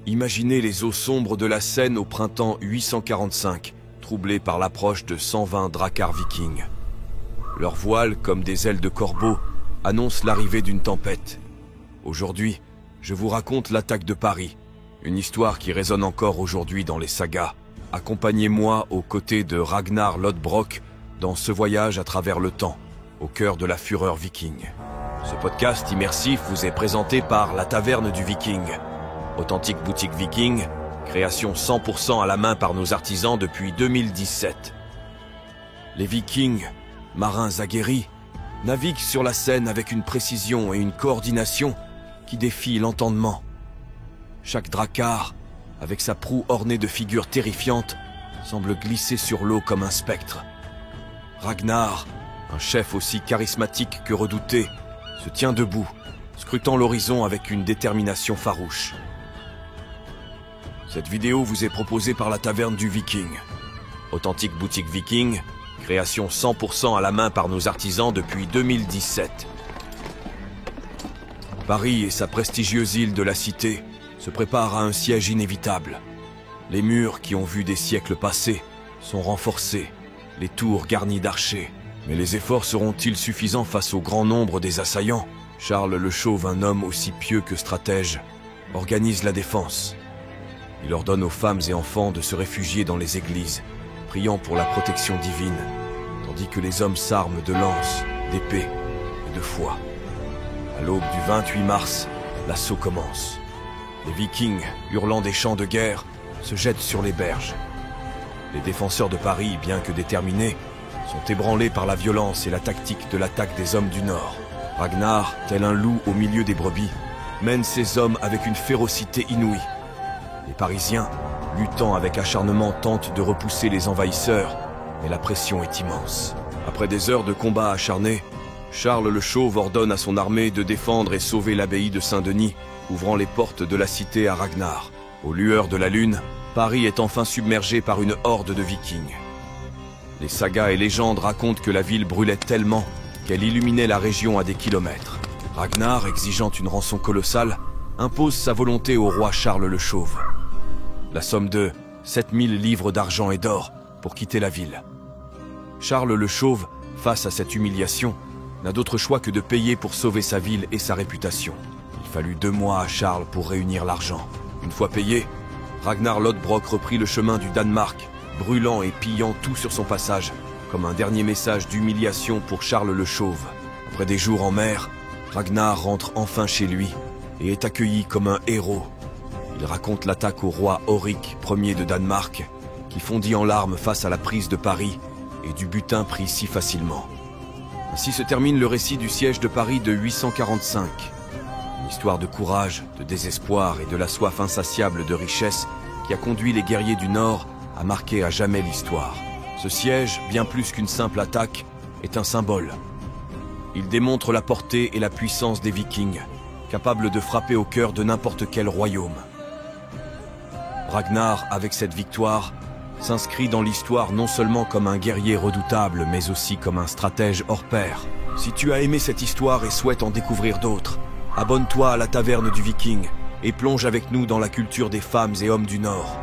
Imaginez les eaux sombres de la Seine au printemps 845, troublées par l'approche de 120 dracars vikings. Leurs voiles, comme des ailes de corbeau, annoncent l'arrivée d'une tempête. Aujourd'hui, je vous raconte l'attaque de Paris, une histoire qui résonne encore aujourd'hui dans les sagas. Accompagnez-moi aux côtés de Ragnar Lodbrok dans ce voyage à travers le temps, au cœur de la fureur viking. Ce podcast immersif vous est présenté par La Taverne du Viking, authentique boutique viking, création 100% à la main par nos artisans depuis 2017. Les Vikings, marins aguerris, naviguent sur la Seine avec une précision et une coordination qui défient l'entendement. Chaque drakkar, avec sa proue ornée de figures terrifiantes, semble glisser sur l'eau comme un spectre. Ragnar, un chef aussi charismatique que redouté, se tient debout, scrutant l'horizon avec une détermination farouche. Cette vidéo vous est proposée par La Taverne du Viking, authentique boutique viking, création 100% à la main par nos artisans depuis 2017. Paris et sa prestigieuse île de la Cité se préparent à un siège inévitable. Les murs qui ont vu des siècles passés sont renforcés, les tours garnies d'archers. Mais les efforts seront-ils suffisants face au grand nombre des assaillants? Charles le Chauve, un homme aussi pieux que stratège, organise la défense. Il ordonne aux femmes et enfants de se réfugier dans les églises, priant pour la protection divine, tandis que les hommes s'arment de lances, d'épées et de fouets. À l'aube du 28 mars, l'assaut commence. Les Vikings, hurlant des chants de guerre, se jettent sur les berges. Les défenseurs de Paris, bien que déterminés, sont ébranlés par la violence et la tactique de l'attaque des hommes du Nord. Ragnar, tel un loup au milieu des brebis, mène ses hommes avec une férocité inouïe. Les Parisiens, luttant avec acharnement, tentent de repousser les envahisseurs, mais la pression est immense. Après des heures de combat acharnés, Charles le Chauve ordonne à son armée de défendre et sauver l'abbaye de Saint-Denis, ouvrant les portes de la cité à Ragnar. Aux lueurs de la lune, Paris est enfin submergé par une horde de Vikings. Les sagas et légendes racontent que la ville brûlait tellement qu'elle illuminait la région à des kilomètres. Ragnar, exigeant une rançon colossale, impose sa volonté au roi Charles le Chauve. La somme de 7000 livres d'argent et d'or pour quitter la ville. Charles le Chauve, face à cette humiliation, n'a d'autre choix que de payer pour sauver sa ville et sa réputation. Il fallut 2 mois à Charles pour réunir l'argent. Une fois payé, Ragnar Lodbrok reprit le chemin du Danemark, brûlant et pillant tout sur son passage, comme un dernier message d'humiliation pour Charles le Chauve. Après des jours en mer, Ragnar rentre enfin chez lui et est accueilli comme un héros. Il raconte l'attaque au roi Auric Ier de Danemark, qui fondit en larmes face à la prise de Paris et du butin pris si facilement. Ainsi se termine le récit du siège de Paris de 845. Une histoire de courage, de désespoir et de la soif insatiable de richesse qui a conduit les guerriers du Nord à marquer à jamais l'histoire. Ce siège, bien plus qu'une simple attaque, est un symbole. Il démontre la portée et la puissance des Vikings, capables de frapper au cœur de n'importe quel royaume. Ragnar, avec cette victoire, s'inscrit dans l'histoire non seulement comme un guerrier redoutable, mais aussi comme un stratège hors pair. Si tu as aimé cette histoire et souhaites en découvrir d'autres, abonne-toi à La Taverne du Viking et plonge avec nous dans la culture des femmes et hommes du Nord.